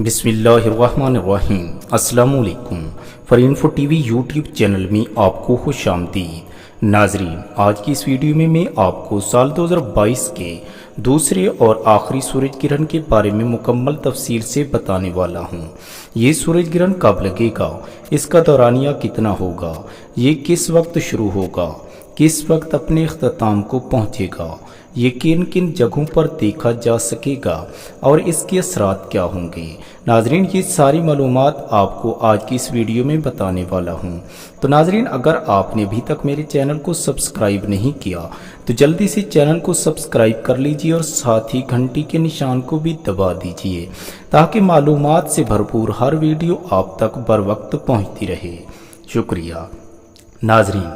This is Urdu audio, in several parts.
بسم اللہ الرحمن الرحیم۔ السلام علیکم۔ فرینفو ٹی وی یوٹیوب چینل میں آپ کو خوش آمدید۔ ناظرین، آج کی اس ویڈیو میں آپ کو سال 2022 کے دوسرے اور آخری سورج گرہن کے بارے میں مکمل تفصیل سے بتانے والا ہوں۔ یہ سورج گرہن کب لگے گا، اس کا دورانیہ کتنا ہوگا، یہ کس وقت شروع ہوگا، کس وقت اپنے اختتام کو پہنچے گا، یہ کن کن جگہوں پر دیکھا جا سکے گا اور اس کے اثرات کیا ہوں گے۔ ناظرین، یہ ساری معلومات آپ کو آج کی اس ویڈیو میں بتانے والا ہوں۔ تو ناظرین، اگر آپ نے ابھی تک میرے چینل کو سبسکرائب نہیں کیا تو جلدی سے چینل کو سبسکرائب کر لیجئے اور ساتھ ہی گھنٹی کے نشان کو بھی دبا دیجئے تاکہ معلومات سے بھرپور ہر ویڈیو آپ تک بر وقت پہنچتی رہے۔ شکریہ۔ ناظرین،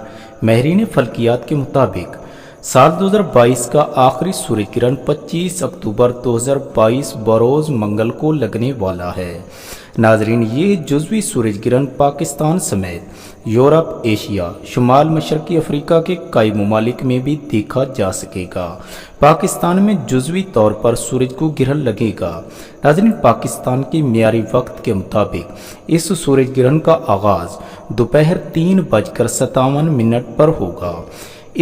ماہرین فلکیات کے مطابق سال 2022 کا آخری سورج گرہن 25 اکتوبر 2022 بروز منگل کو لگنے والا ہے۔ ناظرین، یہ جزوی سورج گرہن پاکستان سمیت یورپ، ایشیا، شمال مشرقی افریقہ کے کئی ممالک میں بھی دیکھا جا سکے گا۔ پاکستان میں جزوی طور پر سورج کو گرہن لگے گا۔ ناظرین، پاکستان کے معیاری وقت کے مطابق اس سورج گرہن کا آغاز دوپہر 3:57 پر ہوگا۔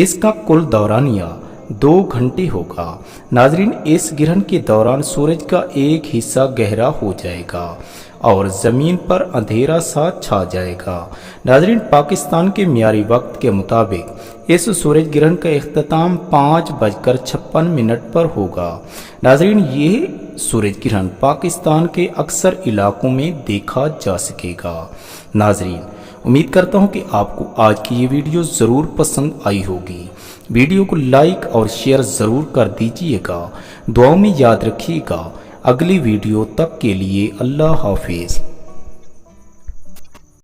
اس کا کل دورانیہ 2 گھنٹے ہوگا۔ ناظرین، اس گرہن کے دوران سورج کا ایک حصہ گہرا ہو جائے گا اور زمین پر اندھیرا سا چھا جائے گا۔ ناظرین، پاکستان کے معیاری وقت کے مطابق اس سورج گرہن کا اختتام 5:56 پر ہوگا۔ ناظرین، یہ سورج گرہن پاکستان کے اکثر علاقوں میں دیکھا جا سکے گا۔ ناظرین، امید کرتا ہوں کہ آپ کو آج کی یہ ویڈیو ضرور پسند آئی ہوگی۔ ویڈیو کو لائک اور شیئر ضرور کر دیجئے گا۔ دعاؤں میں یاد رکھیے گا۔ اگلی ویڈیو تک کے لیے اللہ حافظ۔